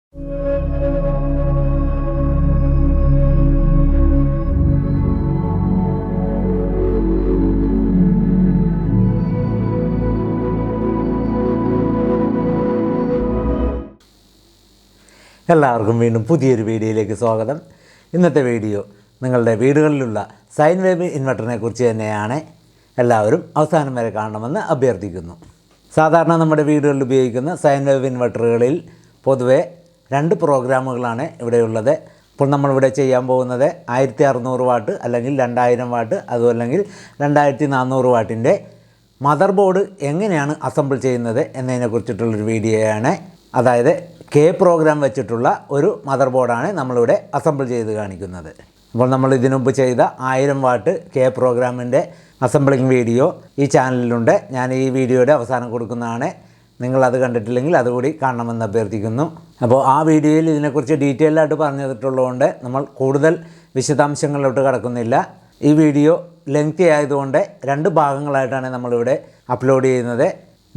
എല്ലാവർക്കും വീണ്ടും പുതിയൊരു വീഡിയോയിലേക്ക് സ്വാഗതം. ഇന്നത്തെ വീഡിയോ നിങ്ങളുടെ വീടുകളിലുള്ള സൈൻ വേവ് ഇൻവെർട്ടറിനെ കുറിച്ച് തന്നെയാണ്. എല്ലാവരും അവസാനം വരെ കാണണമെന്ന് അഭ്യർത്ഥിക്കുന്നു. സാധാരണ നമ്മുടെ വീടുകളിൽ ഉപയോഗിക്കുന്ന സൈൻ വേവ് ഇൻവെർട്ടറുകളിൽ പൊതുവെ 2 പ്രോഗ്രാമുകളാണ് ഇവിടെയുള്ളത്. ഇപ്പോൾ നമ്മളിവിടെ ചെയ്യാൻ പോകുന്നത് 1600 വാട്ട് അല്ലെങ്കിൽ 2000 വാട്ട് അതുമല്ലെങ്കിൽ 2400 വാട്ടിൻ്റെ മദർ ബോർഡ് എങ്ങനെയാണ് അസംബിൾ ചെയ്യുന്നത് എന്നതിനെക്കുറിച്ചിട്ടുള്ളൊരു വീഡിയോയാണ്. അതായത് പ്രോഗ്രാം വെച്ചിട്ടുള്ള ഒരു മദർ ബോർഡാണ് നമ്മളിവിടെ അസംബിൾ ചെയ്ത് കാണിക്കുന്നത്. അപ്പോൾ നമ്മൾ ഇതിനുമുമ്പ് ചെയ്ത 1000 വാട്ട് പ്രോഗ്രാമിൻ്റെ അസംബിളിംഗ് വീഡിയോ ഈ ചാനലിലുണ്ട്. ഞാൻ ഈ വീഡിയോയുടെ അവസാനം കൊടുക്കുന്നതാണ്. നിങ്ങളത് കണ്ടിട്ടില്ലെങ്കിൽ അതുകൂടി കാണണമെന്ന് അഭ്യർത്ഥിക്കുന്നു. അപ്പോൾ ആ വീഡിയോയിൽ ഇതിനെക്കുറിച്ച് ഡീറ്റെയിൽ ആയിട്ട് പറഞ്ഞിട്ടുള്ളതുകൊണ്ട് നമ്മൾ കൂടുതൽ വിശദാംശങ്ങളിലോട്ട് കടക്കുന്നില്ല. ഈ വീഡിയോ ലെങ്തി ആയതുകൊണ്ട് 2 ഭാഗങ്ങളായിട്ടാണ് നമ്മളിവിടെ അപ്ലോഡ് ചെയ്യുന്നത്.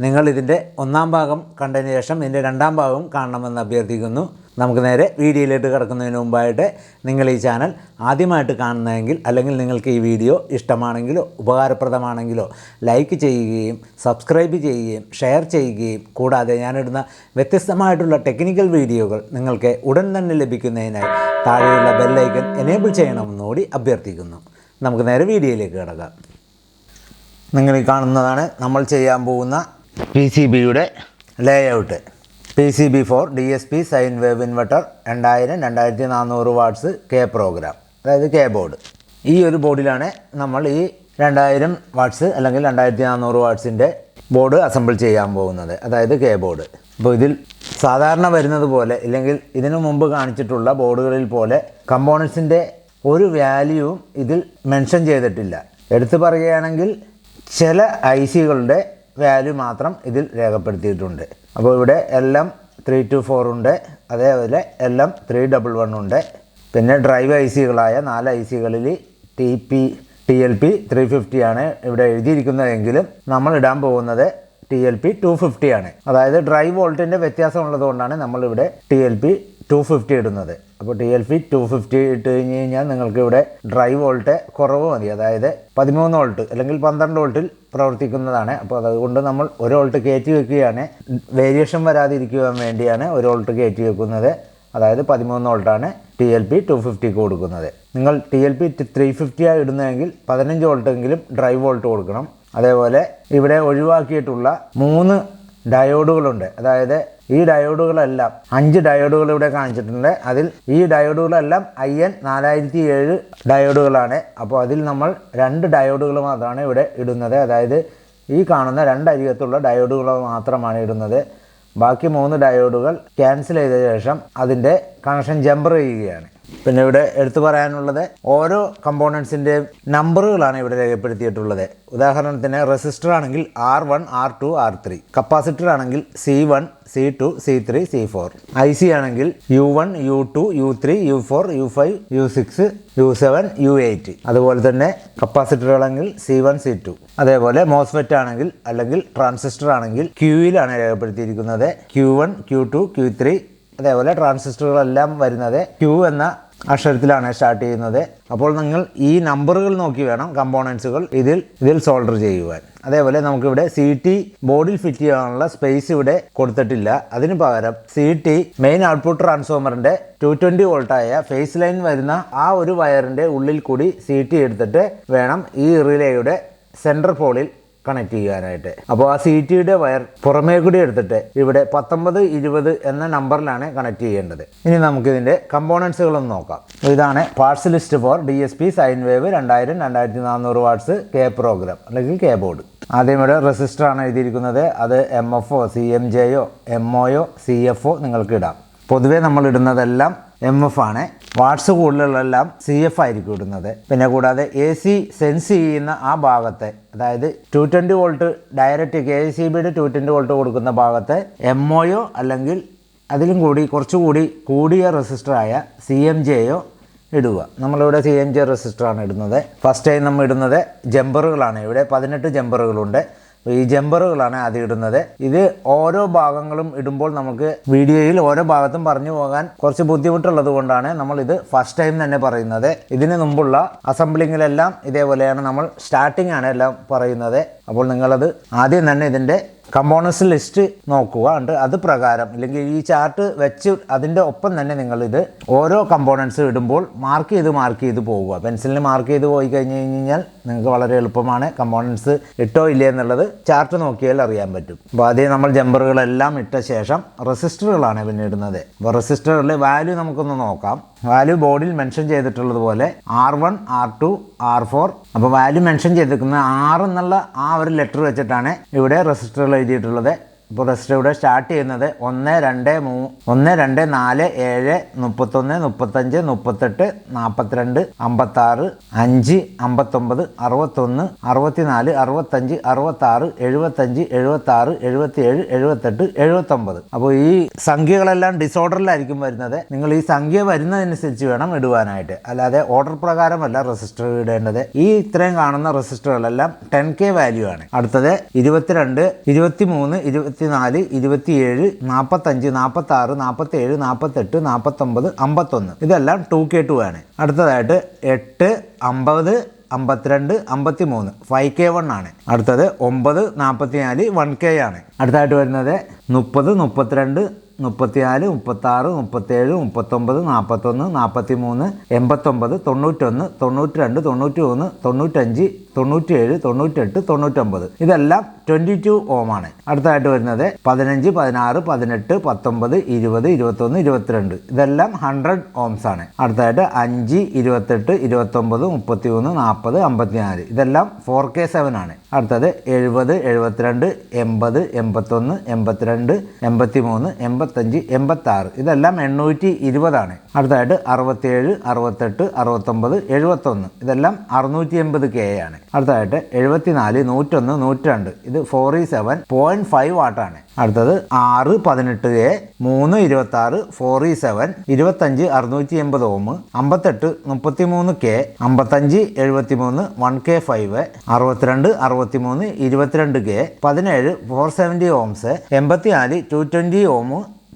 നിങ്ങൾ ഇതിൻ്റെ 1-ാം ഭാഗം കണ്ടതിന് ശേഷം ഇതിൻ്റെ 2-ാം ഭാഗം കാണണമെന്ന് അഭ്യർത്ഥിക്കുന്നു. നമുക്ക് നേരെ വീഡിയോയിലേക്ക് കിടക്കുന്നതിന് മുമ്പായിട്ട് നിങ്ങൾ ഈ ചാനൽ ആദ്യമായിട്ട് കാണുന്നതെങ്കിൽ അല്ലെങ്കിൽ നിങ്ങൾക്ക് ഈ വീഡിയോ ഇഷ്ടമാണെങ്കിലോ ഉപകാരപ്രദമാണെങ്കിലോ ലൈക്ക് ചെയ്യുകയും സബ്സ്ക്രൈബ് ചെയ്യുകയും ഷെയർ ചെയ്യുകയും കൂടാതെ ഞാനിടുന്ന വ്യത്യസ്തമായിട്ടുള്ള ടെക്നിക്കൽ വീഡിയോകൾ നിങ്ങൾക്ക് ഉടൻ തന്നെ ലഭിക്കുന്നതിനായി താഴെയുള്ള ബെല്ലൈക്കൺ എനേബിൾ ചെയ്യണമെന്നുകൂടി അഭ്യർത്ഥിക്കുന്നു. നമുക്ക് നേരെ വീഡിയോയിലേക്ക് കിടക്കാം. നിങ്ങൾ ഈ കാണുന്നതാണ് നമ്മൾ ചെയ്യാൻ പോകുന്ന PCBയുടെ layout. PCB4 DSP sine wave inverter 2400 watts program, അതായത് ബോർഡ്. ഈ ഒരു ബോർഡിലാണ് നമ്മൾ ഈ 2000 വാട്ട്സ് അല്ലെങ്കിൽ 2400 വാട്ട്സിൻ്റെ ബോർഡ് അസംബിൾ ചെയ്യാൻ പോകുന്നത്, അതായത് ബോർഡ്. അപ്പോൾ ഇതിൽ സാധാരണ വരുന്നത് പോലെ ഇല്ലെങ്കിൽ ഇതിനു മുമ്പ് കാണിച്ചിട്ടുള്ള ബോർഡുകളിൽ പോലെ കമ്പോണൻസിൻ്റെ ഒരു വാല്യൂവും ഇതിൽ മെൻഷൻ ചെയ്തിട്ടില്ല. എടുത്തു പറയുകയാണെങ്കിൽ ചില ICകളുടെ വാല്യൂ മാത്രം ഇതിൽ രേഖപ്പെടുത്തിയിട്ടുണ്ട്. അപ്പോൾ ഇവിടെ LM324 ഉണ്ട്, അതേപോലെ LM311 ഉണ്ട്. പിന്നെ ഡ്രൈവ് ICകളായ 4 ICകളിൽ TLP 350 ആണ് ഇവിടെ എഴുതിയിരിക്കുന്നതെങ്കിലും നമ്മൾ ഇടാൻ പോകുന്നത് TLP 250 ആണ്. അതായത് ഡ്രൈവ് വോൾട്ടിൻ്റെ വ്യത്യാസമുള്ളത് കൊണ്ടാണ് നമ്മളിവിടെ TLP 250 ഇടുന്നത്. അപ്പോൾ TLP 250 ഇട്ട് കഴിഞ്ഞ് കഴിഞ്ഞാൽ നിങ്ങൾക്ക് ഇവിടെ ഡ്രൈവ് വോൾട്ട് കുറവ് മതി, അതായത് 13 വോൾട്ട് അല്ലെങ്കിൽ 12 വോൾട്ടിൽ പ്രവർത്തിക്കുന്നതാണ്. അപ്പോൾ അതുകൊണ്ട് നമ്മൾ 1 വോൾട്ട് കയറ്റി വെക്കുകയാണ്. വേരിയേഷൻ വരാതിരിക്കുവാൻ വേണ്ടിയാണ് 1 വോൾട്ട് കയറ്റി വെക്കുന്നത്. അതായത് 13 വോൾട്ടാണ് TLP 250 കൊടുക്കുന്നത്. നിങ്ങൾ TLP 350 ഇടുന്നതെങ്കിൽ 15 വോൾട്ടെങ്കിലും ഡ്രൈവ് വോൾട്ട് കൊടുക്കണം. അതേപോലെ ഇവിടെ ഒഴിവാക്കിയിട്ടുള്ള 3 ഡയോഡുകളുണ്ട്. അതായത് ഈ ഡയോഡുകളെല്ലാം 5 ഡയോഡുകൾ ഇവിടെ കാണിച്ചിട്ടുണ്ട്. അതിൽ ഈ ഡയോഡുകളെല്ലാം IN 4007 ഡയോഡുകളാണ്. അപ്പോൾ അതിൽ നമ്മൾ 2 ഡയോഡുകൾ മാത്രമാണ് ഇവിടെ ഇടുന്നത്. അതായത് ഈ കാണുന്ന 2 അരികത്തുള്ള ഡയോഡുകൾ മാത്രമാണ് ഇടുന്നത്. ബാക്കി 3 ഡയോഡുകൾ ക്യാൻസൽ ചെയ്ത ശേഷം അതിൻ്റെ കണക്ഷൻ ജമ്പർ ചെയ്യുകയാണ്. പിന്നെ ഇവിടെ എടുത്തു പറയാനുള്ളത് ഓരോ കമ്പോണൻസിൻ്റെയും നമ്പറുകളാണ് ഇവിടെ രേഖപ്പെടുത്തിയിട്ടുള്ളത്. ഉദാഹരണത്തിന് റെസിസ്റ്റർ ആണെങ്കിൽ R1 R2 R3, കപ്പാസിറ്റർ ആണെങ്കിൽ C1 C2 C3 C4, IC ആണെങ്കിൽ U1 U2 U3 U4 U5 U6 U7 U8. അതുപോലെ തന്നെ കപ്പാസിറ്ററുകളാണെങ്കിൽ C1 C2. അതേപോലെ മോസ്ഫെറ്റ് ആണെങ്കിൽ അല്ലെങ്കിൽ ട്രാൻസിസ്റ്റർ ആണെങ്കിൽ Qയിലാണ് രേഖപ്പെടുത്തിയിരിക്കുന്നത്, Q1 Q2 Q3. അതേപോലെ ട്രാൻസിസ്റ്ററുകളെല്ലാം വരുന്നത് Q എന്ന അക്ഷരത്തിലാണ് സ്റ്റാർട്ട് ചെയ്യുന്നത്. അപ്പോൾ നിങ്ങൾ ഈ നമ്പറുകൾ നോക്കി വേണം കമ്പോണൻസുകൾ ഇതിൽ സോൾഡർ ചെയ്യുവാൻ. അതേപോലെ നമുക്കിവിടെ CT ബോർഡിൽ ഫിറ്റ് ചെയ്യാനുള്ള സ്പേസ് ഇവിടെ കൊടുത്തിട്ടില്ല. അതിന് പകരം CT മെയിൻ ഔട്ട്പുട്ട് ട്രാൻസ്ഫോമറിൻ്റെ 220 വോൾട്ടായ ഫേസ് ലൈൻ വരുന്ന ആ ഒരു വയറിൻ്റെ ഉള്ളിൽ കൂടി CT എടുത്തിട്ട് വേണം ഈ റിലേയുടെ സെൻട്രൽ പോളിൽ കണക്ട് ചെയ്യാനായിട്ട്. അപ്പോൾ ആ CTയുടെ വയർ പുറമേ കൂടി എടുത്തിട്ട് ഇവിടെ 1920 എന്ന നമ്പറിലാണ് കണക്ട് ചെയ്യേണ്ടത്. ഇനി നമുക്കിതിൻ്റെ കമ്പോണൻസുകളൊന്ന് നോക്കാം. ഇതാണ് parts list for DSP sine wave 2400 watts program അല്ലെങ്കിൽ ബോർഡ്. ആദ്യം ഇവിടെ റെസിസ്റ്റർ ആണ് എഴുതിയിരിക്കുന്നത്. അത് MFO CMJയോ MOയോ CFO നിങ്ങൾക്ക് ഇടാം. പൊതുവേ നമ്മൾ ഇടുന്നതെല്ലാം MF ആണ്. വാട്ട്സ് കൂടുതലെല്ലാം CF ആയിരിക്കും ഇടുന്നത്. പിന്നെ കൂടാതെ AC സെൻസ് ചെയ്യുന്ന ആ ഭാഗത്തെ, അതായത് 220 വോൾട്ട് ഡയറക്റ്റ് KCBയുടെ 220 വോൾട്ട് കൊടുക്കുന്ന ഭാഗത്ത് MOയോ അല്ലെങ്കിൽ അതിലും കുറച്ചുകൂടി കൂടിയ റെസിസ്റ്ററായ CMJയോ ഇടുക. നമ്മളിവിടെ CMJ റെസിസ്റ്ററാണ് ഇടുന്നത്. ഫസ്റ്റ് ടൈം നമ്മൾ ഇടുന്നത് ജമ്പറുകളാണ്. ഇവിടെ 18 ജമ്പറുകളുണ്ട്. ഈ ജമ്പറുകളാണ് ആദ്യം ഇടുന്നത്. ഇത് ഓരോ ഭാഗങ്ങളും ഇടുമ്പോൾ നമുക്ക് വീഡിയോയിൽ ഓരോ ഭാഗത്തും പറഞ്ഞു പോകാൻ കുറച്ച് ബുദ്ധിമുട്ടുള്ളത് കൊണ്ടാണ് നമ്മൾ ഇത് ഫസ്റ്റ് ടൈം തന്നെ പറയുന്നത്. ഇതിന് മുമ്പുള്ള അസംബ്ലിങ്ങിലെല്ലാം ഇതേപോലെയാണ് നമ്മൾ സ്റ്റാർട്ടിംഗ് ആണ് എല്ലാം പറയുന്നത്. അപ്പോൾ നിങ്ങളത് ആദ്യം തന്നെ ഇതിൻ്റെ കമ്പോണൻസ് ലിസ്റ്റ് നോക്കുക. ഉണ്ട് അത് പ്രകാരം അല്ലെങ്കിൽ ഈ ചാർട്ട് വെച്ച് അതിൻ്റെ ഒപ്പം തന്നെ നിങ്ങളിത് ഓരോ കമ്പോണൻസ് ഇടുമ്പോൾ മാർക്ക് ചെയ്ത് പോവുക. പെൻസിലിന് മാർക്ക് ചെയ്ത് പോയി കഴിഞ്ഞാൽ നിങ്ങൾക്ക് വളരെ എളുപ്പമാണ് കമ്പോണൻസ് ഇട്ടോ ഇല്ലേ എന്നുള്ളത് ചാർട്ട് നോക്കിയാൽ അറിയാൻ പറ്റും. അപ്പോൾ ആദ്യം നമ്മൾ ജമ്പറുകളെല്ലാം ഇട്ട ശേഷം റെസിസ്റ്ററുകളാണ് പിന്നെ ഇടുന്നത്. അപ്പോൾ റെസിസ്റ്ററിൽ വാല്യൂ നമുക്കൊന്ന് നോക്കാം. വാല്യൂ ബോർഡിൽ മെൻഷൻ ചെയ്തിട്ടുള്ളത് പോലെ R1, R2, R4. അപ്പോൾ വാല്യൂ മെൻഷൻ ചെയ്തിരിക്കുന്നത് 6 എന്നുള്ള ആ ഒരു ലെറ്റർ വെച്ചിട്ടാണ് ഇവിടെ റെസിസ്റ്ററിൽ എഴുതിയിട്ടുള്ളത്. ഇപ്പോൾ റെസിസ്റ്റർ ഇവിടെ സ്റ്റാർട്ട് ചെയ്യുന്നത് 1, 2, 3, 1, 2, 4, 7, 31, 35, 38, 42, 56, 5, 59, 61, 64, 65, 66, 75, 76, 77, 78, 79. അപ്പോൾ ഈ സംഖ്യകളെല്ലാം ഡിസോർഡറിലായിരിക്കും വരുന്നത്. നിങ്ങൾ ഈ സംഖ്യ വരുന്നതനുസരിച്ച് വേണം ഇടുവാനായിട്ട്, അല്ലാതെ ഓർഡർ പ്രകാരമല്ല റെസിസ്റ്റർ ഇടേണ്ടത്. ഈ ഇത്രയും കാണുന്ന റെസിസ്റ്ററുകളെല്ലാം 10K വാല്യൂ ആണ്. അടുത്തത് 22, 23, 24, 27, 45, 46, 47, 48, 49, 51. ഇതെല്ലാം 2K2 ആണ്. അടുത്തതായിട്ട് 8, 50, 52, 53 5K1 ആണ്. അടുത്തത് 9, 44 1K ആണ്. അടുത്തായിട്ട് വരുന്നത് 30, 32, 34, 36, 37, 39, 41, 43, 89, 91, 92, 93, 95, 97, 98, 99. ഇതെല്ലാം 22 ഓം ആണ്. അടുത്തായിട്ട് വരുന്നത് 15, 16, 18, 19, 20, 21, 22. ഇതെല്ലാം 100 ഓംസ് ആണ്. അടുത്തായിട്ട് 5, 28, 29, 33, 40, 54. ഇതെല്ലാം 4K7 ആണ്. അടുത്തത് 70, 72, 80, 81, 82, 83, 85, 86. ഇതെല്ലാം 820 ആണ്. അടുത്തായിട്ട് 67, 68, 69, 71. ഇതെല്ലാം 680K ആണ്. അടുത്തതായിട്ട് 74, 101, 102. ഇത് 4E7.5 വാട്ടാണ്. അടുത്തത് 6, 18A, 3, 26, 4E7, 25, 680 ഓം, 58, 33K, 55, 73, 1K5, 62, 63, 22K, 17, 470 ohms, 84, 220 ohm,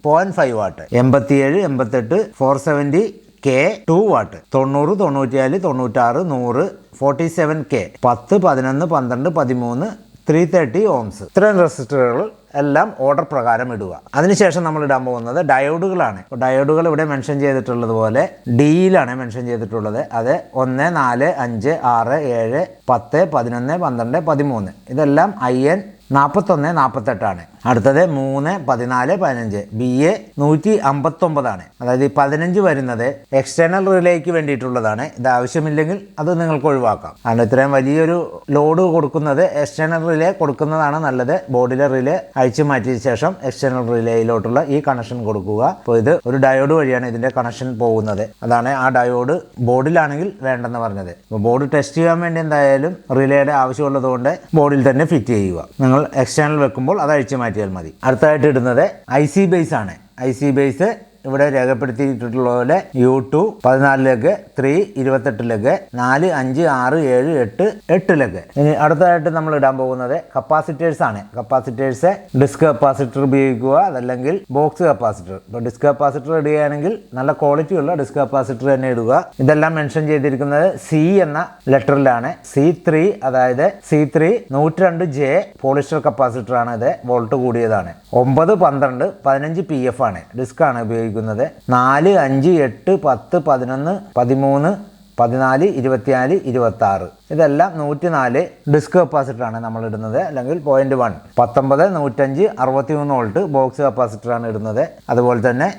0.5 watt, 87, 88, 470 K 2 watt, 90, 94, 96, 100, 47K, 10, 11, 12, 13, 330 Ohm's. ഇത്രയും റെസിസ്റ്ററുകൾ എല്ലാം ഓർഡർ പ്രകാരം ഇടുക. അതിനുശേഷം നമ്മൾ ഇടാൻ പോകുന്നത് ഡയോഡുകളാണ്. ഡയോഡുകൾ ഇവിടെ മെൻഷൻ ചെയ്തിട്ടുള്ളത് പോലെ ഡിയിലാണ് മെൻഷൻ ചെയ്തിട്ടുള്ളത്. അത് 1, 4, 5, 6, 7, 10, 11, 12, 13. ഇതെല്ലാം IN 41, 48 ആണ്. അടുത്തത് 3, 14, 15 BA 159 ആണ്. അതായത് ഈ 15 വരുന്നത് എക്സ്റ്റേണൽ റിലേക്ക് വേണ്ടിയിട്ടുള്ളതാണ്. ഇത് ആവശ്യമില്ലെങ്കിൽ അത് നിങ്ങൾക്ക് ഒഴിവാക്കാം. കാരണം ഇത്രയും വലിയൊരു ലോഡ് കൊടുക്കുന്നത് എക്സ്റ്റേണൽ റിലേ കൊടുക്കുന്നതാണ് നല്ലത്. ബോർഡിലെ റിലേ അഴിച്ചു മാറ്റിയ ശേഷം എക്സ്റ്റേണൽ റിലേയിലോട്ടുള്ള ഈ കണക്ഷൻ കൊടുക്കുക. അപ്പോൾ ഇത് ഒരു ഡയോഡ് വഴിയാണ് ഇതിന്റെ കണക്ഷൻ പോകുന്നത്. അതാണ് ആ ഡയോഡ് ബോർഡിലാണെങ്കിൽ വേണ്ടെന്ന് പറഞ്ഞത്. അപ്പോൾ ബോർഡ് ടെസ്റ്റ് ചെയ്യാൻ വേണ്ടി എന്തായാലും റിലേയുടെ ആവശ്യമുള്ളത് കൊണ്ട് ബോർഡിൽ തന്നെ ഫിറ്റ് ചെയ്യുക. നിങ്ങൾ എക്സ്റ്റേണൽ വെക്കുമ്പോൾ അത് അഴിച്ചു മാറ്റിയാൽ മതി. അടുത്തായിട്ട് ഇടുന്നത് IC ബേസ് ആണ്. IC ബേസ് ഇവിടെ രേഖപ്പെടുത്തിയിട്ടുള്ള പോലെ U2 14 ലെഗ്, 3 28 ലെഗ്, 4 5 6 7 8 8 ലെഗ്. ഇനി അടുത്തതായിട്ട് നമ്മൾ ഇടാൻ പോകുന്നത് കപ്പാസിറ്റേഴ്സ് ആണ്. കപ്പാസിറ്റേഴ്സ് ഡിസ്ക് കപ്പാസിറ്റർ ഉപയോഗിക്കുക, അതല്ലെങ്കിൽ ബോക്സ് കപ്പാസിറ്റർ. ഇപ്പോൾ ഡിസ്ക് കപ്പാസിറ്റർ ഇടുകയാണെങ്കിൽ നല്ല ക്വാളിറ്റി ഉള്ള ഡിസ്ക് കപ്പാസിറ്റർ തന്നെ ഇടുക. ഇതെല്ലാം മെൻഷൻ ചെയ്തിരിക്കുന്നത് C എന്ന ലെറ്ററിലാണ്. C3, അതായത് C3 102J പോളിസ്റ്റർ കപ്പാസിറ്റർ ആണ്. ഇത് വോൾട്ട് കൂടിയതാണ്. 9, 12, 15 PF ആണ്. ഡിസ്ക് ആണ് ഉപയോഗിക്കുന്നത്. 4, 5, 8, 10, 11, 13, 14, 24, 26. ഇതെല്ലാം 104 ഡിസ്ക് കപ്പാസിറ്റർ ആണ് നമ്മൾ ഇടുന്നത്, അല്ലെങ്കിൽ 0.1. 19, 105, 63 വോൾട്ട് ബോക്സ് കപ്പാസിറ്റർ ആണ് ഇടുന്നത്. അതുപോലെ തന്നെ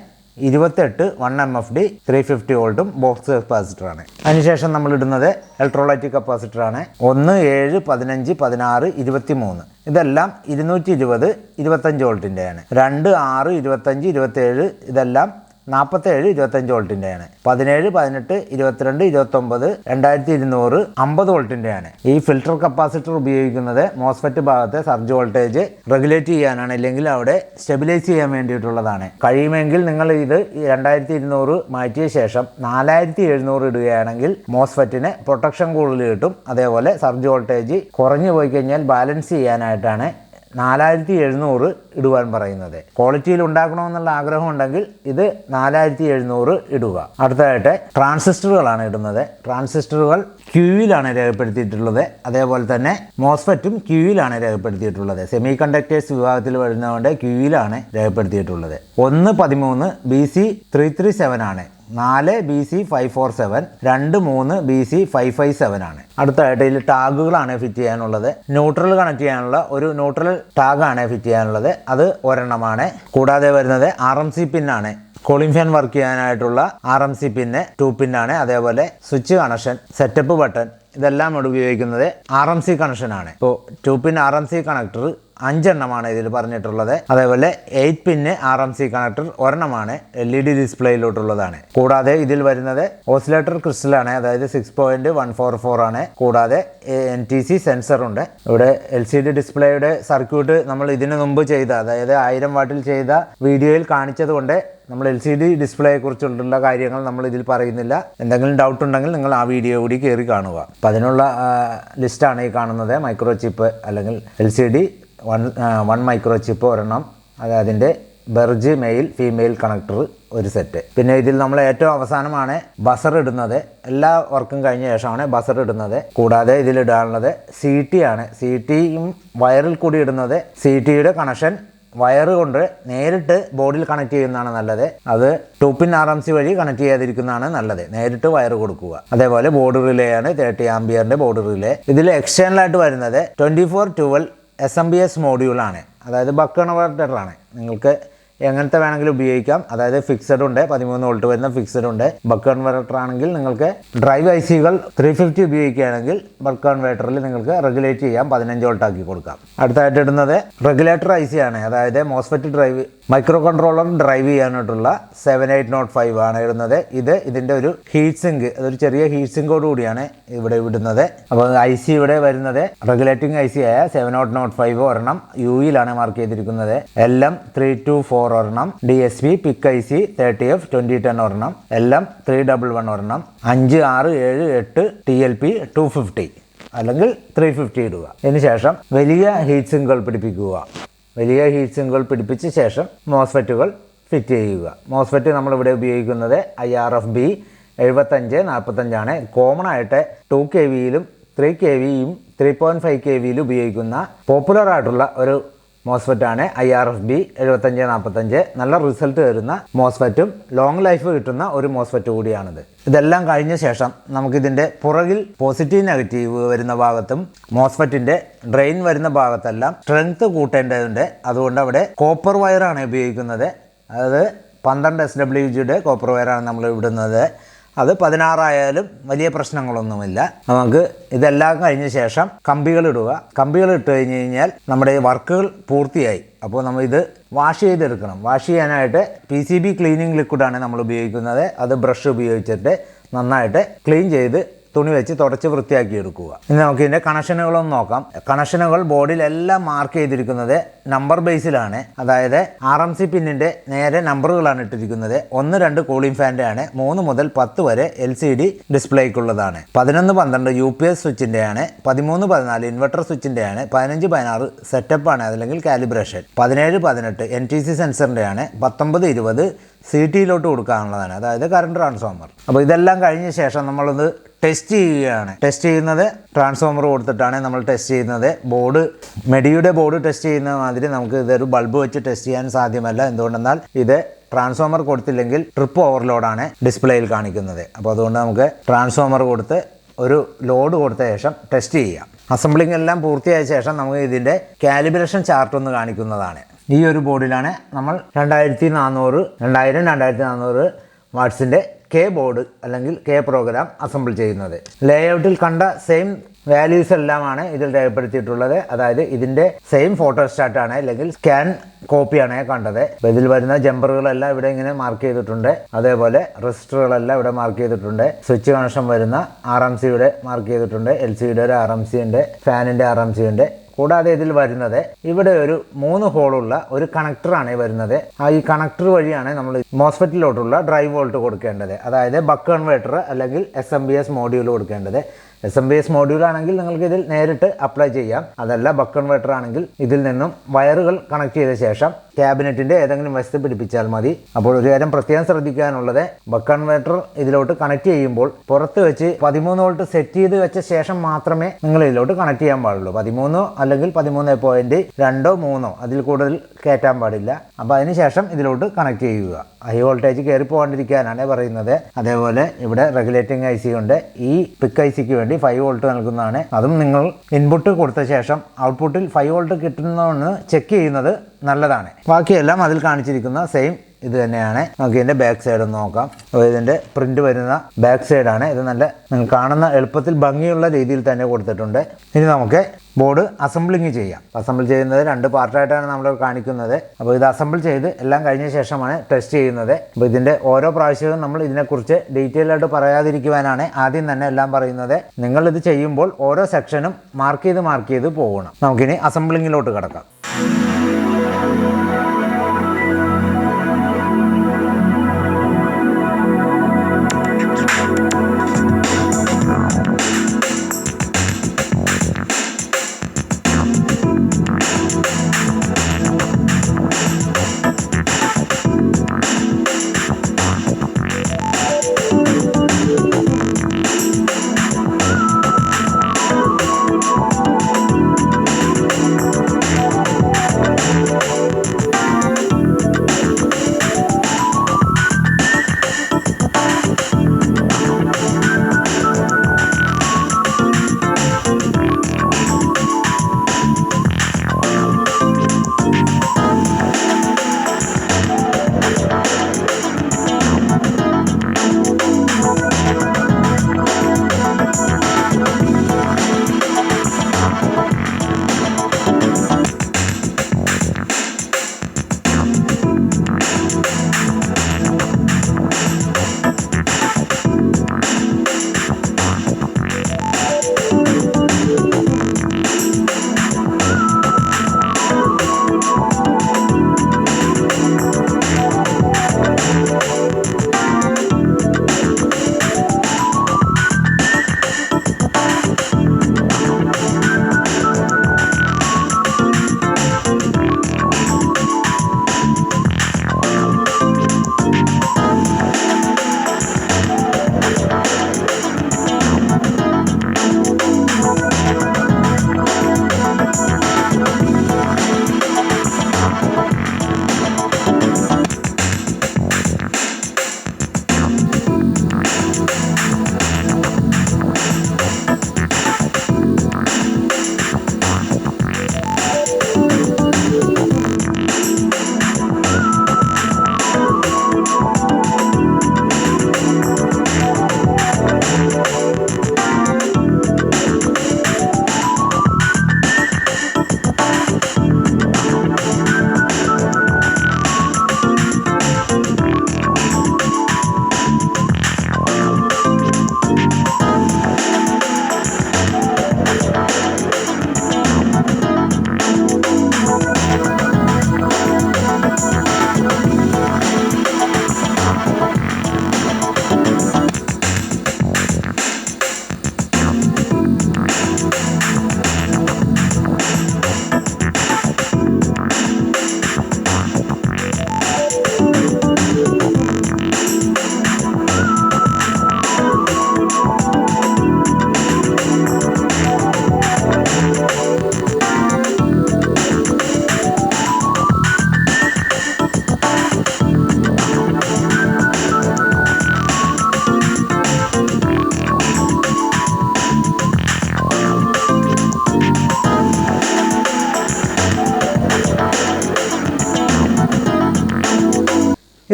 28 1MFD 350 വോൾട്ടും ബോക്സ് കപ്പാസിറ്റർ ആണ്. അതിനുശേഷം നമ്മൾ ഇടുന്നത് ഇലക്ട്രോലൈറ്റിക് കപ്പാസിറ്റർ ആണ്. 1, 7, 15, 16, 23. ഇതെല്ലാം 220 25 വോൾട്ടിൻ്റെയാണ്. 2, 6, 25, 27. ഇതെല്ലാം 47 25 വോൾട്ടിൻ്റെയാണ്. 17 18 22 29 2200 50 വോൾട്ടിൻ്റെയാണ്. ഈ ഫിൽട്ടർ കപ്പാസിറ്റർ ഉപയോഗിക്കുന്നത് മോസ്ഫെറ്റ് ഭാഗത്തെ സർജ് വോൾട്ടേജ് റെഗുലേറ്റ് ചെയ്യാനാണ്, അല്ലെങ്കിൽ അവിടെ സ്റ്റെബിലൈസ് ചെയ്യാൻ വേണ്ടിയിട്ടുള്ളതാണ്. കഴിയുമെങ്കിൽ നിങ്ങൾ ഇത് 2200 മാറ്റിയ ശേഷം 4700 ഇടുകയാണെങ്കിൽ മോസ്ഫെറ്റിന് പ്രൊട്ടക്ഷൻ കൂടുതൽ കിട്ടും. അതേപോലെ സർജ് വോൾട്ടേജ് കുറഞ്ഞു പോയി കഴിഞ്ഞാൽ ബാലൻസ് ചെയ്യാനായിട്ടാണ് 4700 ഇടുവാൻ പറയുന്നത്. ക്വാളിറ്റിയിൽ ഉണ്ടാക്കണമെന്നുള്ള ആഗ്രഹം ഉണ്ടെങ്കിൽ ഇത് 4700 ഇടുക. അടുത്തതായിട്ട് ട്രാൻസിസ്റ്ററുകളാണ് ഇടുന്നത്. ട്രാൻസിസ്റ്ററുകൾ ക്യൂയിലാണ് രേഖപ്പെടുത്തിയിട്ടുള്ളത്. അതേപോലെ തന്നെ മോസ്ഫെറ്റും ക്യൂയിലാണ് രേഖപ്പെടുത്തിയിട്ടുള്ളത്. സെമി കണ്ടക്ടേഴ്സ് വിഭാഗത്തിൽ വരുന്നതുകൊണ്ട് ക്യൂയിലാണ് രേഖപ്പെടുത്തിയിട്ടുള്ളത്. 113 BC337 ആണ്. 4 BC547, 23 BC557 ആണ്. അടുത്തായിട്ട് ഇതിൽ ടാഗുകളാണ് ഫിറ്റ് ചെയ്യാനുള്ളത്. ന്യൂട്രൽ കണക്ട് ചെയ്യാനുള്ള ഒരു ന്യൂട്രൽ ടാഗാണ് ഫിറ്റ് ചെയ്യാനുള്ളത്. അത് ഒരെണ്ണമാണ്. കൂടാതെ വരുന്നത് RMC പിന്നാണ്. കൂളിംഗ് ഫാൻ വർക്ക് ചെയ്യാനായിട്ടുള്ള RMC പിന്ന് 2 പിന്നാണ്. അതേപോലെ സ്വിച്ച് കണക്ഷൻ, സെറ്റപ്പ് ബട്ടൺ, ഇതെല്ലാം ഇവിടെ ഉപയോഗിക്കുന്നത് RMC കണക്ഷനാണ്. ഇപ്പോൾ 2 പിൻ RMC കണക്ടർ 5 എണ്ണമാണ് ഇതിൽ പറഞ്ഞിട്ടുള്ളത്. അതേപോലെ 8 പിന്ന് RMC കണക്ടർ ഒരെണ്ണമാണ് LED ഡിസ്പ്ലേയിലോട്ടുള്ളതാണ്. കൂടാതെ ഇതിൽ വരുന്നത് ഓസിലേറ്റർ ക്രിസ്റ്റലാണ്, അതായത് 6.144 ആണ്. കൂടാതെ NTC സെൻസർ ഉണ്ട്. ഇവിടെ LCD ഡിസ്പ്ലേയുടെ സർക്യൂട്ട് നമ്മൾ ഇതിനു മുമ്പ് ചെയ്ത, അതായത് 1000 വാട്ടിൽ ചെയ്ത വീഡിയോയിൽ കാണിച്ചത് കൊണ്ട് നമ്മൾ LCD ഡിസ്പ്ലേയെ കുറിച്ചുള്ള കാര്യങ്ങൾ നമ്മൾ ഇതിൽ പറയുന്നില്ല. എന്തെങ്കിലും ഡൗട്ട് ഉണ്ടെങ്കിൽ നിങ്ങൾ ആ വീഡിയോ കൂടി കയറി കാണുക. അപ്പം അതിനുള്ള ലിസ്റ്റാണ് ഈ കാണുന്നത്. മൈക്രോ ചിപ്പ് അല്ലെങ്കിൽ LCD 1 മൈക്രോ ചിപ്പ് ഒരെണ്ണം, അതിൻ്റെ ബെർജ് മെയിൽ ഫീമെയിൽ കണക്ടർ ഒരു സെറ്റ്. പിന്നെ ഇതിൽ നമ്മൾ ഏറ്റവും അവസാനമാണ് ബസർ ഇടുന്നത്. എല്ലാ വർക്കും കഴിഞ്ഞ ശേഷമാണ് ബസർ ഇടുന്നത്. കൂടാതെ ഇതിലിടാനുള്ളത് CT ആണ്. CTയും വയറിൽ കൂടി ഇടുന്നത്. CTയുടെ കണക്ഷൻ വയറ് കൊണ്ട് നേരിട്ട് ബോർഡിൽ കണക്ട് ചെയ്യുന്നതാണ് നല്ലത്. അത് 2 പിൻ RMC വഴി കണക്ട് ചെയ്യാതിരിക്കുന്നതാണ് നല്ലത്. നേരിട്ട് വയറ് കൊടുക്കുക. അതേപോലെ ബോർഡ് റിലേ ആണ്, 30 ആംപിയറിന്റെ ബോർഡ് റിലേ. ഇതിൽ എക്സ്റ്റേണലായിട്ട് വരുന്നത് 2412 SMBS മോഡ്യൂളാണ്, അതായത് ബക്ക് കൺവെർട്ടറാണ്. നിങ്ങൾക്ക് എങ്ങനത്തെ വേണമെങ്കിലും ഉപയോഗിക്കാം. അതായത് ഫിക്സഡ് ഉണ്ട്, 13 വോൾട്ട് വരുന്ന ഫിക്സഡ് ഉണ്ട്. ബക്ക് കൺവെർട്ടർ ആണെങ്കിൽ നിങ്ങൾക്ക് ഡ്രൈവ് ICകൾ 350 ഉപയോഗിക്കുകയാണെങ്കിൽ ബക്ക് കൺവെർട്ടറിൽ നിങ്ങൾക്ക് റെഗുലേറ്റ് ചെയ്യാം, 15 വോൾട്ട് ആക്കി കൊടുക്കാം. അടുത്തായിട്ട് ഇടുന്നത് റെഗുലേറ്റർ IC ആണ്, അതായത് MOSFET drive micro controller drive ചെയ്യാനായിട്ടുള്ള 7805 ആണ് ഇടുന്നത്. ഇതിൻ്റെ ഒരു ഹീറ്റ് സിങ്ക്, അതൊരു ചെറിയ ഹീറ്റ് സിങ്കോട് കൂടിയാണ് ഇവിടെ ഇടുന്നത്. അപ്പോൾ IC ഇവിടെ വരുന്നത് റെഗുലേറ്റിംഗ് IC ആയ 7005 ഒരെണ്ണം UEലാണ് മാർക്ക് ചെയ്തിരിക്കുന്നത്. LM324 ഒരെണ്ണം, DSP പിക് IC 30F 2010 ഒരെണ്ണം, LM311 ഒരെണ്ണം, 5 6 7 8 TLP 250 അല്ലെങ്കിൽ 350 ഇടുക. ഇതിനുശേഷം വലിയ ഹീറ്റ് സിങ്കുകൾ പിടിപ്പിക്കുക. വലിയ ഹീറ്റ് സിങ്കുകൾ പിടിപ്പിച്ച ശേഷം മോസ്ഫെറ്റുകൾ ഫിറ്റ് ചെയ്യുക. മോസ്ഫെറ്റ് നമ്മളിവിടെ ഉപയോഗിക്കുന്നത് IRFB 7545 ആണ്. കോമൺ ആയിട്ട് 2 kVയിലും 3 kVയും 3.5 kVയിലും ഉപയോഗിക്കുന്ന പോപ്പുലർ ആയിട്ടുള്ള ഒരു മോസ്ഫെറ്റാണ് IRFB 7545. നല്ല റിസൾട്ട് തരുന്ന മോസ്ഫെറ്റും ലോങ് ലൈഫ് കിട്ടുന്ന ഒരു മോസ്ഫെറ്റ് കൂടിയാണിത്. ഇതെല്ലാം കഴിഞ്ഞ ശേഷം നമുക്കിതിൻ്റെ പുറകിൽ പോസിറ്റീവ് നെഗറ്റീവ് വരുന്ന ഭാഗത്തും മോസ്ഫെറ്റിൻ്റെ ഡ്രെയിൻ വരുന്ന ഭാഗത്തെല്ലാം സ്ട്രെങ്ത് കൂട്ടേണ്ടതുണ്ട്. അതുകൊണ്ട് അവിടെ കോപ്പർ വയറാണ് ഉപയോഗിക്കുന്നത്. അതായത് 12 SWGയുടെ കോപ്പർ വയറാണ് നമ്മൾ ഇടുന്നത്. അത് 16 ആയാലും വലിയ പ്രശ്നങ്ങളൊന്നുമില്ല. നമുക്ക് ഇതെല്ലാം കഴിഞ്ഞ ശേഷം കമ്പികൾ ഇടുക. കമ്പികൾ ഇട്ട് കഴിഞ്ഞ് കഴിഞ്ഞാൽ നമ്മുടെ വർക്കുകൾ പൂർത്തിയായി. അപ്പോൾ നമ്മൾ ഇത് വാഷ് ചെയ്തെടുക്കണം. വാഷ് ചെയ്യാനായിട്ട് PCB ക്ലീനിങ് ലിക്വിഡാണ് നമ്മൾ ഉപയോഗിക്കുന്നത്. അത് ബ്രഷ് ഉപയോഗിച്ചിട്ട് നന്നായിട്ട് ക്ലീൻ ചെയ്ത് തുണി വെച്ച് തുടച്ച് വൃത്തിയാക്കി എടുക്കുക. ഇനി നമുക്ക് ഇതിൻ്റെ കണക്ഷനുകളൊന്ന് നോക്കാം. കണക്ഷനുകൾ ബോർഡിലെല്ലാം മാർക്ക് ചെയ്തിരിക്കുന്നത് നമ്പർ ബേസിലാണ്. അതായത് RMC പിന്നിൻ്റെ നേരെ നമ്പറുകളാണ് ഇട്ടിരിക്കുന്നത്. 1 2 കൂളിംഗ് ഫാൻ്റെ ആണ്. 3 മുതൽ 10 വരെ LCD ഡിസ്പ്ലേക്കുള്ളതാണ്. 11 12 UPS സ്വിച്ചിൻ്റെ ആണ്. 13 14 ഇൻവെർട്ടർ സ്വിച്ചിൻ്റെ ആണ്. 15 16 സെറ്റപ്പ് ആണ്, അല്ലെങ്കിൽ കാലിബ്രേഷൻ. 17 18 NTC സെൻസറിൻ്റെ ആണ്. 19 20 CTയിലോട്ട് കൊടുക്കാനുള്ളതാണ്, അതായത് കറണ്ട് ട്രാൻസ്ഫോമർ. അപ്പോൾ ഇതെല്ലാം കഴിഞ്ഞ ശേഷം നമ്മളൊന്ന് ടെസ്റ്റ് ചെയ്യുകയാണ്. ടെസ്റ്റ് ചെയ്യുന്നത് ട്രാൻസ്ഫോമർ കൊടുത്തിട്ടാണ് നമ്മൾ ടെസ്റ്റ് ചെയ്യുന്നത്. ബോർഡ് മെഡിയുടെ ബോർഡ് ടെസ്റ്റ് ചെയ്യുന്ന മാതിരി നമുക്ക് ഇതൊരു ബൾബ് വെച്ച് ടെസ്റ്റ് ചെയ്യാൻ സാധ്യമല്ല. എന്തുകൊണ്ടെന്നാൽ ഇത് ട്രാൻസ്ഫോമർ കൊടുത്തില്ലെങ്കിൽ ട്രിപ്പ് ഓവർലോഡാണ് ഡിസ്പ്ലേയിൽ കാണിക്കുന്നത്. അപ്പോൾ അതുകൊണ്ട് നമുക്ക് ട്രാൻസ്ഫോമർ കൊടുത്ത് ഒരു ലോഡ് കൊടുത്ത ശേഷം ടെസ്റ്റ് ചെയ്യാം. അസംബ്ലിംഗ് എല്ലാം പൂർത്തിയായ ശേഷം നമുക്ക് ഇതിൻ്റെ കാലിബ്രേഷൻ ചാർട്ട് ഒന്ന് കാണിക്കുന്നതാണ്. ഈ ഒരു ബോർഡിലാണ് നമ്മൾ 2400 വാട്ട്സിൻ്റെ കെ ബോർഡ് അല്ലെങ്കിൽ കെ പ്രോഗ്രാം അസംബിൾ ചെയ്യുന്നത്. ലേഔട്ടിൽ കണ്ട സെയിം വാല്യൂസ് എല്ലാമാണ് ഇതിൽ രേഖപ്പെടുത്തിയിട്ടുള്ളത്. അതായത് ഇതിൻ്റെ സെയിം ഫോട്ടോസ്റ്റാറ്റാണ് അല്ലെങ്കിൽ സ്കാൻ കോപ്പിയാണ് കണ്ടത്. അപ്പോൾ ഇതിൽ വരുന്ന ജമ്പറുകളെല്ലാം ഇവിടെ ഇങ്ങനെ മാർക്ക് ചെയ്തിട്ടുണ്ട്. അതേപോലെ റെസിസ്റ്ററുകളെല്ലാം ഇവിടെ മാർക്ക് ചെയ്തിട്ടുണ്ട്. സ്വിച്ച് കണക്ഷൻ വരുന്ന RMC ഇവിടെ മാർക്ക് ചെയ്തിട്ടുണ്ട്. LCD ഒരു RMC ഉണ്ട്, ഫാനിൻ്റെ RMC ഉണ്ട്. കൂടാതെ ഇതിൽ വരുന്നത് ഇവിടെ ഒരു 3 ഹോളുള്ള ഒരു കണക്ടറാണ് വരുന്നത്. ഈ കണക്ടർ വഴിയാണ് നമ്മൾ മോസ്ഫെറ്റിലോട്ടുള്ള ഡ്രൈവ് വോൾട്ട് കൊടുക്കേണ്ടത്. അതായത് ബക്ക് കൺവേർട്ടർ അല്ലെങ്കിൽ SMPS മോഡ്യൂൾ കൊടുക്കേണ്ടത്. SMPS മോഡ്യൂൾ ആണെങ്കിൽ നിങ്ങൾക്ക് ഇതിൽ നേരിട്ട് അപ്ലൈ ചെയ്യാം. അതല്ല ബക്ക് കൺവേർട്ടർ ആണെങ്കിൽ ഇതിൽ നിന്നും വയറുകൾ കണക്ട് ചെയ്ത ശേഷം ക്യാബിനറ്റിൻ്റെ ഏതെങ്കിലും വശത്ത് പിടിപ്പിച്ചാൽ മതി. അപ്പോൾ ഒരു കാര്യം പ്രത്യേകം ശ്രദ്ധിക്കാനുള്ളത്, ബക്ക് കൺവേർട്ടർ ഇതിലോട്ട് കണക്ട് ചെയ്യുമ്പോൾ പുറത്ത് വെച്ച് 13 വോൾട്ട് സെറ്റ് ചെയ്ത് വെച്ച ശേഷം മാത്രമേ നിങ്ങൾ ഇതിലോട്ട് കണക്ട് ചെയ്യാൻ പാടുള്ളൂ. 13 അല്ലെങ്കിൽ 13.2 3 അതിൽ കൂടുതൽ കയറ്റാൻ പാടില്ല. അപ്പോൾ അതിനുശേഷം ഇതിലോട്ട് കണക്ട് ചെയ്യുക. ഹൈ വോൾട്ടേജ് കയറി പോകാണ്ടിരിക്കാനാണ് പറയുന്നത്. അതേപോലെ ഇവിടെ റെഗുലേറ്റിംഗ് IC ഉണ്ട്. ഈ പിക്ക് ICക്ക് വേണ്ടി 5 വോൾട്ട് നൽകുന്നതാണ്. അതും നിങ്ങൾ ഇൻപുട്ട് കൊടുത്ത ശേഷം ഔട്ട്പുട്ടിൽ 5 വോൾട്ട് കിട്ടുന്നതെന്ന് ചെക്ക് ചെയ്യുന്നത് നല്ലതാണ്. ബാക്കിയെല്ലാം അതിൽ കാണിച്ചിരിക്കുന്ന സെയിം ഇത് തന്നെയാണ്. നമുക്ക് ഇതിൻ്റെ ബാക്ക് സൈഡ് ഒന്ന് നോക്കാം. അപ്പോൾ ഇതിൻ്റെ പ്രിൻ്റ് വരുന്ന ബാക്ക് സൈഡാണ് ഇത്. നല്ല നിങ്ങൾ കാണുന്ന എളുപ്പത്തിൽ ഭംഗിയുള്ള രീതിയിൽ തന്നെ കൊടുത്തിട്ടുണ്ട്. ഇനി നമുക്ക് ബോർഡ് അസംബ്ലിങ് ചെയ്യാം. അസംബിൾ ചെയ്യുന്നത് 2 പാർട്ടായിട്ടാണ് നമ്മൾ കാണിക്കുന്നത്. അപ്പോൾ ഇത് അസംബിൾ ചെയ്ത് എല്ലാം കഴിഞ്ഞ ശേഷമാണ് ടെസ്റ്റ് ചെയ്യുന്നത്. അപ്പോൾ ഇതിൻ്റെ ഓരോ പ്രാവശ്യവും നമ്മൾ ഇതിനെക്കുറിച്ച് ഡീറ്റെയിൽ ആയിട്ട് പറയാതിരിക്കുവാനാണ് ആദ്യം തന്നെ എല്ലാം പറയുന്നത്. നിങ്ങളിത് ചെയ്യുമ്പോൾ ഓരോ സെക്ഷനും മാർക്ക് ചെയ്ത് പോകണം. നമുക്കിനി അസംബ്ലിങ്ങിലോട്ട് കിടക്കാം.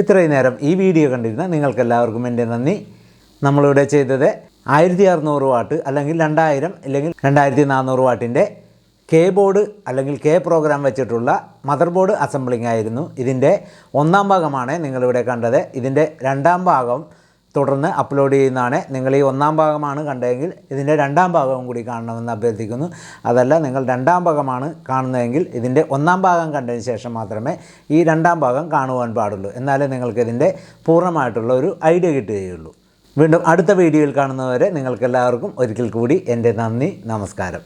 ഇത്രയും നേരം ഈ വീഡിയോ കണ്ടിരുന്ന നിങ്ങൾക്കെല്ലാവർക്കും എൻ്റെ നന്ദി. നമ്മളിവിടെ ചെയ്തത് 1600 വാട്ട് അല്ലെങ്കിൽ 2000 അല്ലെങ്കിൽ 2400 വാട്ടിൻ്റെ കെ ബോർഡ് അല്ലെങ്കിൽ കെ പ്രോഗ്രാം വെച്ചിട്ടുള്ള മദർ ബോർഡ് അസംബ്ലിംഗ് ആയിരുന്നു. ഇതിൻ്റെ ഒന്നാം ഭാഗമാണ് നിങ്ങളിവിടെ കണ്ടത്. ഇതിൻ്റെ രണ്ടാം ഭാഗം തുടർന്ന് അപ്ലോഡ് ചെയ്യുന്നതാണ്. നിങ്ങൾ ഈ ഒന്നാം ഭാഗമാണ് കണ്ടതെങ്കിൽ ഇതിൻ്റെ രണ്ടാം ഭാഗവും കൂടി കാണണമെന്ന് അഭ്യർത്ഥിക്കുന്നു. അതല്ല നിങ്ങൾ രണ്ടാം ഭാഗമാണ് കാണുന്നതെങ്കിൽ ഇതിൻ്റെ ഒന്നാം ഭാഗം കണ്ടതിന് ശേഷം മാത്രമേ ഈ രണ്ടാം ഭാഗം കാണുവാൻ പാടുള്ളൂ. എന്നാലേ നിങ്ങൾക്കിതിൻ്റെ പൂർണ്ണമായിട്ടുള്ള ഒരു ഐഡിയ കിട്ടുകയുള്ളൂ. വീണ്ടും അടുത്ത വീഡിയോയിൽ കാണുന്നവരെ നിങ്ങൾക്കെല്ലാവർക്കും ഒരിക്കൽ കൂടി എൻ്റെ നന്ദി, നമസ്കാരം.